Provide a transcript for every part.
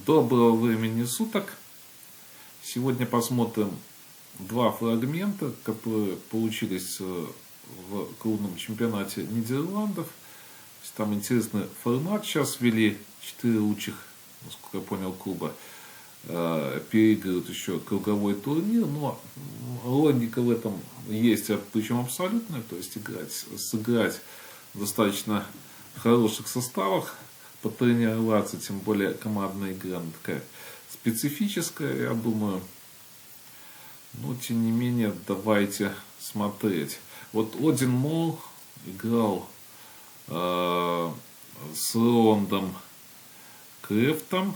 Доброго времени суток. Сегодня посмотрим два фрагмента, которые получились в клубном чемпионате Нидерландов. Там интересный формат сейчас ввели. 4 лучших, насколько я понял, клуба переигрывают еще круговой турнир. Но логика в этом есть, причем абсолютная. То есть сыграть в достаточно хороших составах, потренироваться, тем более командная игра такая специфическая, я думаю. Но тем не менее, давайте смотреть. Вот Один Мол играл с Роландом Крефтом.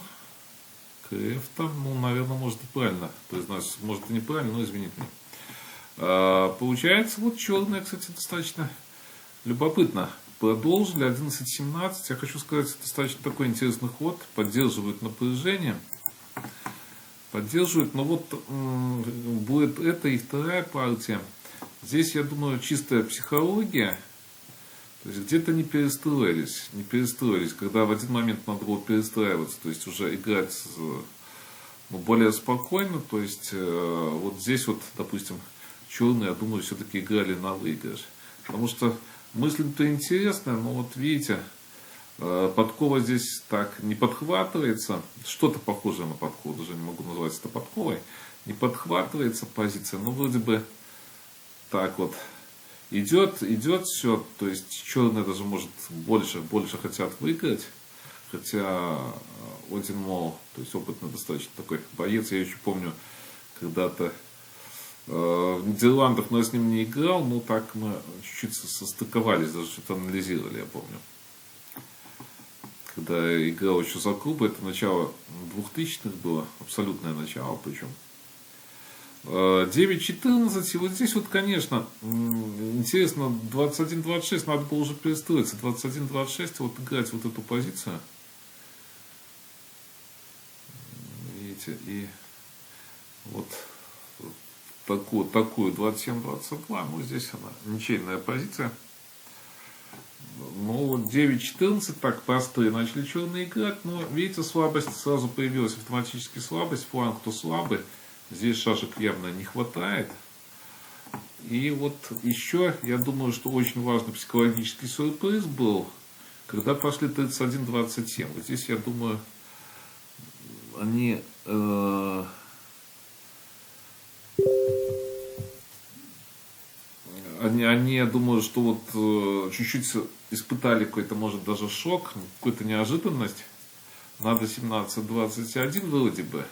Ну, наверное, может и правильно произносится, может и неправильно, но извините меня. Получается, вот черная, кстати, достаточно любопытно. Продолжили 11-17. Я хочу сказать, достаточно такой интересный ход. Поддерживают напряжение. Поддерживают. Но вот будет это и вторая партия. Здесь, я думаю, чистая психология. То есть где-то не перестроились. Когда в один момент надо было перестраиваться. То есть уже играть более спокойно. То есть вот здесь вот, допустим, черные, я думаю, все-таки играли на выигрыш. Потому что мысль-то интересная, но вот видите, подкова здесь так не подхватывается. Что-то похожее на подкову, даже не могу назвать это подковой. Не подхватывается позиция, но вроде бы так вот идет все. То есть черные даже может больше хотят выиграть. Хотя Один Мол, то есть опытный достаточно такой боец. Я еще помню, когда-то в Нидерландах, но я с ним не играл, но так мы чуть-чуть состыковались, даже что-то анализировали, я помню. Когда я играл еще за клуб, это начало 2000-х было, абсолютное начало причем. 9-14, и вот здесь вот, конечно, интересно, 21-26, надо было уже перестроиться, 21-26, вот играть вот эту позицию. Видите, и вот такую 27-22, ну здесь она ничейная позиция. Ну вот 9-14, так простые начали черные играть, но видите, слабость сразу появилась, автоматически слабость, фланг то слабый, здесь шашек явно не хватает. И вот еще, я думаю, что очень важный психологический сюрприз был, когда пошли 31-27. Вот здесь, я думаю, они я думаю, что вот чуть-чуть испытали какой-то, может, даже шок, какую-то неожиданность. Надо 17-21 вроде бы.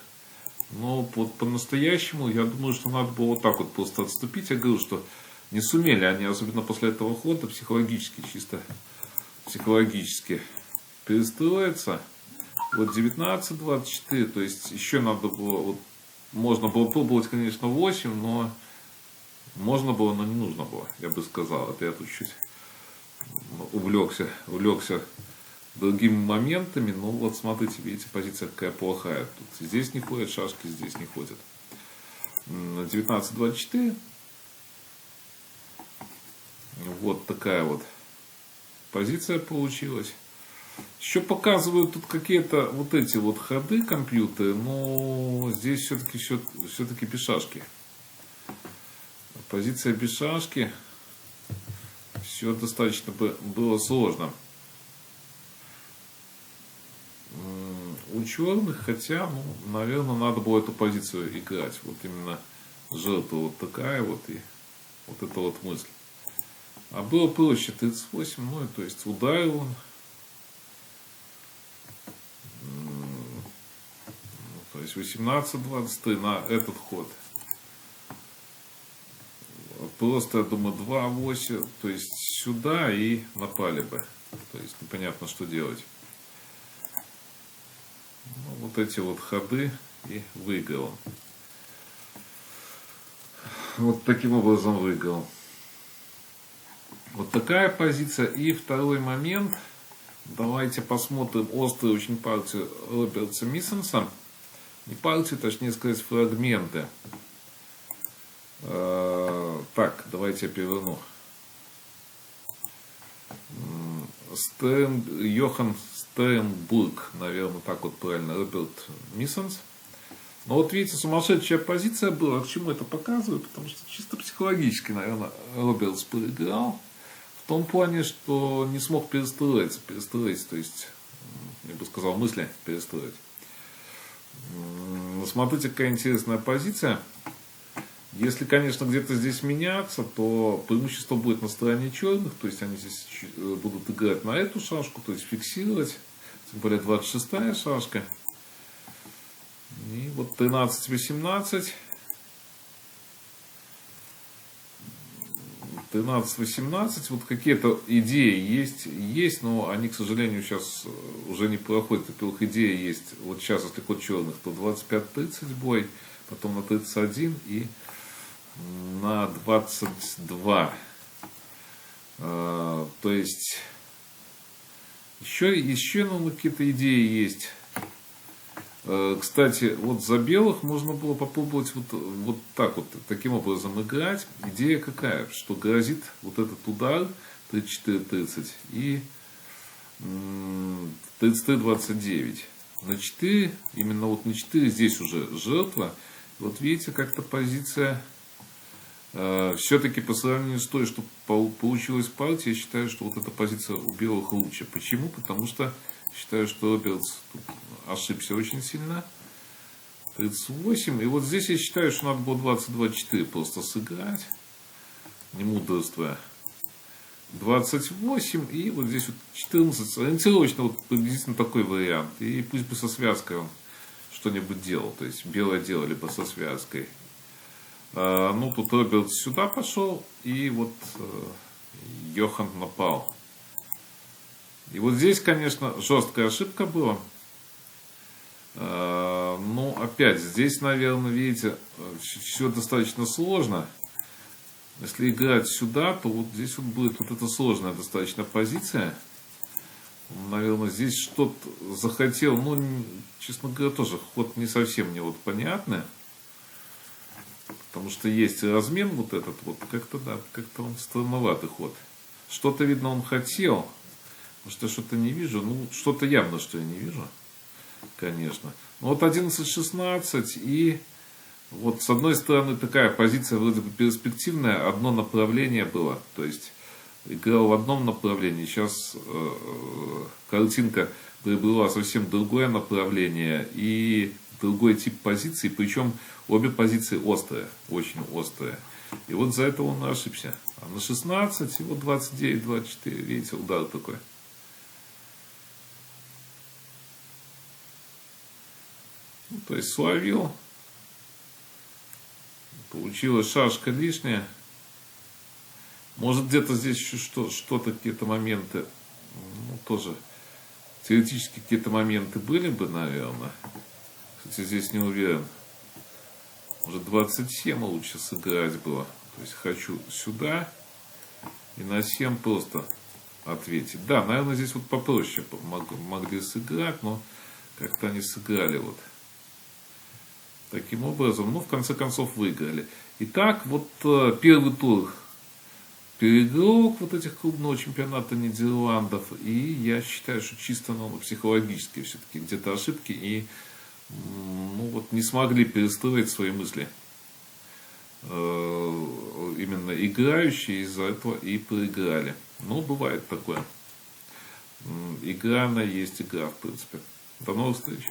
Но вот по-настоящему, я думаю, что надо было вот так вот просто отступить. Я говорю, что не сумели они, особенно после этого хода, психологически, чисто психологически перестроиться. Вот 19-24, то есть еще надо было, вот, можно было пробовать, конечно, 8, но можно было, но не нужно было, я бы сказал. Это я тут чуть увлекся другими моментами. Но вот смотрите, видите, позиция какая плохая. Тут здесь не ходят шашки, здесь не ходят. 19-24. Вот такая вот позиция получилась. Еще показывают тут какие-то вот эти вот ходы компьютера, но здесь все-таки без шашки. Позиция без шашки. Все достаточно было сложно. У черных, хотя, ну, наверное, надо было эту позицию играть. Вот именно жертва вот такая вот и вот эта вот мысль. А было проще 38, ну, то есть ударил он. То есть 18-23 на этот ход. Просто, я думаю, 2-8, то есть сюда и напали бы. То есть непонятно, что делать. Ну, вот эти вот ходы и выиграл. Вот таким образом выиграл. Вот такая позиция. И второй момент. Давайте посмотрим острую очень партию Роберта Миссенса. Не партию, точнее сказать, фрагменты. Так, давайте я переверну. Йохан Стернбург, наверное, так вот правильно, Роберт Миссенс. Но вот видите, сумасшедшая позиция была. К чему это показываю? Потому что чисто психологически, наверное, Робертс проиграл. В том плане, что не смог перестроиться, то есть, я бы сказал, мысли перестроить. Смотрите, какая интересная позиция. Если, конечно, где-то здесь меняться, то преимущество будет на стороне черных, то есть они здесь будут играть на эту шашку, то есть фиксировать, тем более 26-я шашка. И вот 13-18. 13-18, вот какие-то идеи есть, но они, к сожалению, сейчас уже не проходят. Во-первых, идеи есть, вот сейчас, если ход черных, то 25-30 бой, потом на 31 и на 22. То есть, еще ну, какие-то идеи есть. Кстати, вот за белых можно было попробовать вот так вот, таким образом играть. Идея какая? Что грозит вот этот удар 34-30 и 33-29. На 4, именно вот на 4 здесь уже жертва. Вот видите, как-то позиция все-таки по сравнению с той, что получилась партия, я считаю, что вот эта позиция у белых лучше. Почему? Потому что считаю, что Робертс ошибся очень сильно. 38. И вот здесь я считаю, что надо было 22-4 просто сыграть, не мудрствуя. 28 и вот здесь вот 14. Ориентировочно вот приблизительно такой вариант. И пусть бы со связкой он что-нибудь делал. То есть белое дело либо со связкой. Ну тут Робертс сюда пошел. И вот Йохан напал. И вот здесь, конечно, жесткая ошибка была. Но опять, здесь, наверное, видите, все достаточно сложно. Если играть сюда, то вот здесь вот будет вот эта сложная достаточно позиция. Наверное, здесь что-то захотел, ну, честно говоря, тоже ход не совсем мне вот понятный. Потому что есть размен вот этот вот, как-то, да, как-то он странноватый ход. Что-то, видно, он хотел. Может, я что-то не вижу. Ну, что-то явно, что я не вижу. Конечно. Ну, вот 11-16. И вот с одной стороны такая позиция вроде бы перспективная. Одно направление было. То есть играл в одном направлении. Сейчас картинка приобрела совсем другое направление. И другой тип позиций. Причем обе позиции острые. Очень острые. И вот за это он ошибся. А на 16 и вот 29-24. Видите, удар такой. Ну, то есть словил. Получилась шашка лишняя. Может где-то здесь еще что-то, какие-то моменты, ну, тоже теоретически какие-то моменты были бы, наверное. Кстати, здесь не уверен. Может 27 лучше сыграть было. То есть хочу сюда и на 7 просто ответить. Да, наверное, здесь вот попроще могли сыграть, но как-то они сыграли вот таким образом. Ну, в конце концов, выиграли. Итак, вот первый тур переигрок вот этих клубного чемпионата Нидерландов. И я считаю, что чисто психологически все-таки где-то ошибки. И ну, вот не смогли перестроить свои мысли. Именно играющие из-за этого и проиграли. Ну, бывает такое. Игра, она есть игра, в принципе. До новых встреч.